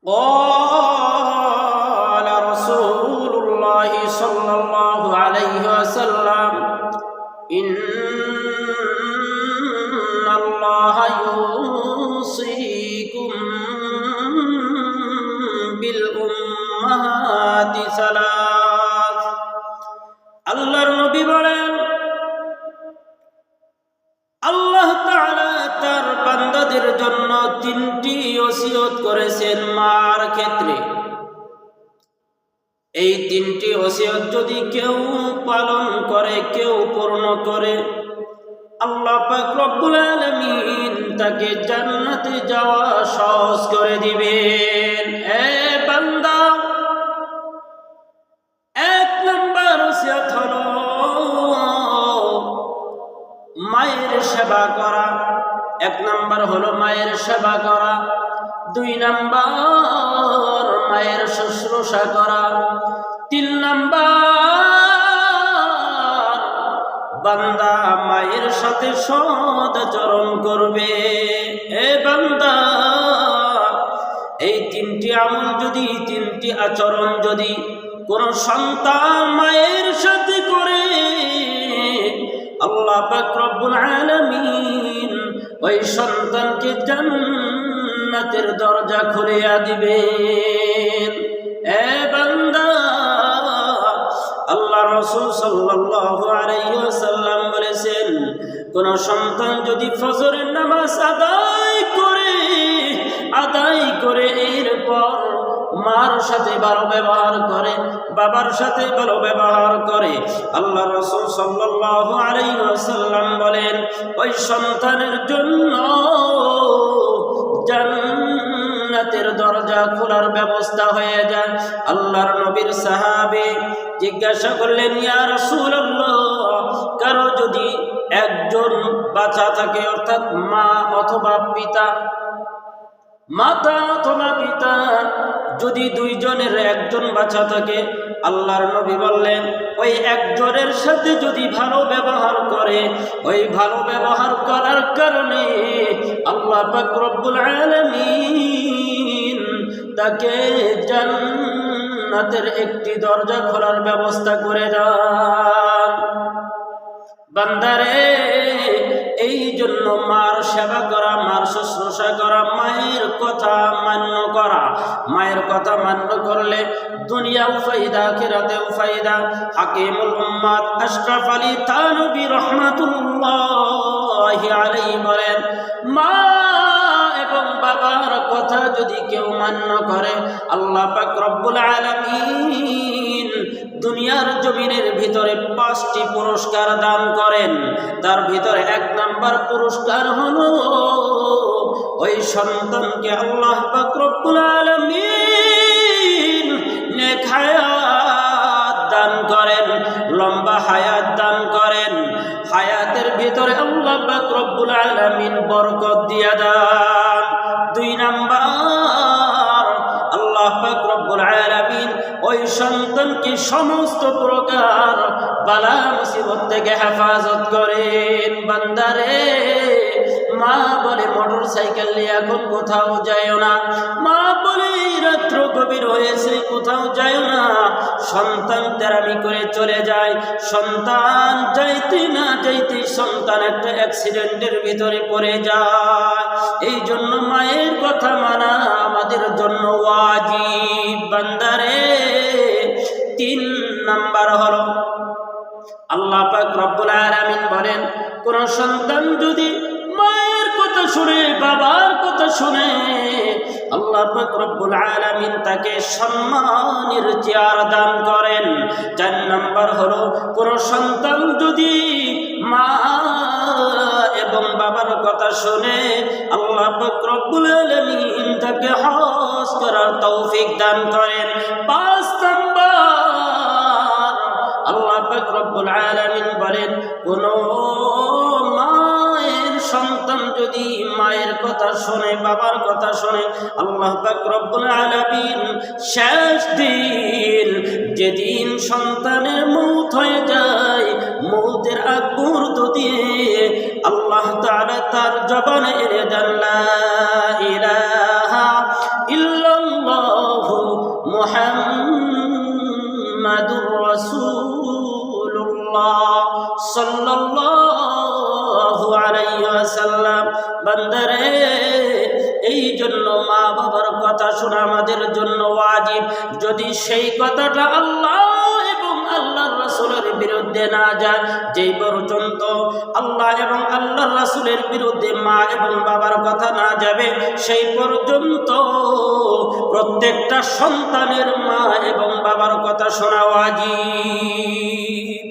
قال رسول الله صلى الله عليه وسلم إن الله يوصيكم بالأمهات ثلاث আল্লাহর নবী বলেন আল্লাহ তাআলা তার বান্দাদের জন্য তিনটি ওসিয়ত করেছেন মার ক্ষেত্রে। এই তিনটি ওসিয়ত যদি কেউ পালন করে, কেউ পূর্ণ করে, আল্লাহ পাক রব্বুল আলামিন তাকে জান্নাতে যাওয়া সহজ করে দিবেন। এ বান্দা, এক নম্বর ওসিয়ত হলো মায়ের সেবা করা। এক নম্বর হলো মায়ের সেবা করা। দুই নম্বর মায়ের শুশ্রূষা করা। তিন নম্বর বান্দা মায়ের সাথে সদাচরণ করবে। এ বান্দা, এই তিনটি আমল যদি, তিনটি আচরণ যদি কোন সন্তান মায়ের সাথে করে, আল্লাহ পাক রব্বুল আলামিন ওই সন্তানকে জান্নাতের দরজা খুলিয়া দিবেন। এ বান্দা, আল্লাহ রাসূল সাল্লাল্লাহু আলাইহি ওয়াসাল্লাম বলেছেন, কোন সন্তান যদি ফজরের নামাজ আদায় করে এরপর মার সাথে ভালো ব্যবহার করে, বাবার সাথে ভালো ব্যবহার করে, আল্লাহ রাসূল সাল্লাল্লাহু আলাইহি ওয়াসাল্লাম বলেন ওই সন্তানের জন্য জান্নাতের দরজা খোলার ব্যবস্থা হয়ে যায়। আল্লাহর নবীর সাহাবী জিজ্ঞাসা করলেন, ইয়া রাসূলুল্লাহ, কারো যদি একজন বাচ্চা থাকে, অর্থাৎ মা অথবা পিতা, মাতা অথবা পিতা যদি দুইজনের একজন বাচ্চা থাকে, আল্লাহর নবী বললেন ওই একজনের সাথে যদি ভালো ব্যবহার করে, ওই ভালো ব্যবহার করার কারণে আল্লাহ পাক রব্বুল আলামিন তাকে জান্নাতের একটি দরজা খোলার ব্যবস্থা করে দেন। বান্দারে, এই জন্য মার সেবা করা, মার শুশ্রূষা করা, মায়ের কথা মান্য করা। মায়ের কথা মান্য করলে দুনিয়াও ফায়দা, আখিরাতেও ফায়দা। হাকিমুল উম্মাত আশরাফ আলী থানভী রাহমাতুল্লাহি আলাইহি বলেন, মা এবং বাবার কথা যদি কেউ মান্য করে, আল্লাহ পাক রব্বুল আলামিন দুনিয়ার জমিনের ভিতরে 5টি পুরস্কার দান করেন। তার ভিতরে 1 নাম্বার পুরস্কার হলো ওই সন্তানকে আল্লাহ পাক রব্বুল আলামিন নেক হায়াত দান করেন, লম্বা হায়াত দান করেন। হায়াতের ভিতরে আল্লাহ পাক রব্বুল আলামিন বরকত দিয়া দেন। 2 নাম্বার, আল্লাহ পাক রব্বুল আলামিন ওই সন্তানকে সমস্ত প্রকার বালা মুসিবত থেকে হেফাজত করেন। বান্দারে, মা বলে মোটর সাইকেল নিয়ে এখন কোথাও যায় না, মা বলে রাত্র গভীর হয়েছে কোথাও যায় না, সন্তান তেরামি করে চলে যায়। সন্তান যাইতে না যাইতে সন্তান একটা অ্যাক্সিডেন্টের ভিতরে পড়ে যায়। এই জন্য মায়ের কথা মানা আমাদের জন্য ওয়াজিব। বান্দারে, 3 নাম্বার হলো আল্লাহ পাক রব্বুল আলামিন বলেন, কোন সন্তান যদি মায়ের কথা শুনে, বাবার কথা শুনে, আল্লাহ পাক রব্বুল আলামিন তাকে সম্মানের চেয়ার দান করেন। 4 নাম্বার হলো কোন সন্তান যদি মা এবং বাবার কথা শুনে, আল্লাহ পাক রব্বুল আলামিন তাকে হজ করার তৌফিক দান করেন। 5 নাম্বার, আল্লাহ পাক রব্বুল আলামিন বলেন, কোন মায়ের সন্তান যদি মায়ের কথা শুনে, বাবার কথা শুনে, আল্লাহ পাক রব্বুল আলামিন শেষ দিন, যেদিন সন্তানের মৌত হয়ে যায়, মৌতের আগ মুহূর্ত দিয়ে আল্লাহ তাআলা তার জবানে এনে দেন, লা ইলাহা ইল্লাল্লাহ রাসূলুল্লাহ সাল্লাল্লাহু আলাইহি ওয়াসাল্লাম। বান্দারে, এই জন্য মা বাবার কথা শোনা আমাদের জন্য ওয়াজিব। যদি সেই কথাটা আল্লাহ এবং আল্লাহর রাসূলের বিরুদ্ধে না যায়, যেই পর্যন্ত আল্লাহ এবং আল্লাহর রাসূলের বিরুদ্ধে মা এবং বাবার কথা না যাবে, সেই পর্যন্ত প্রত্যেকটা সন্তানের মা এবং বাবার কথা শোনা ওয়াজিব।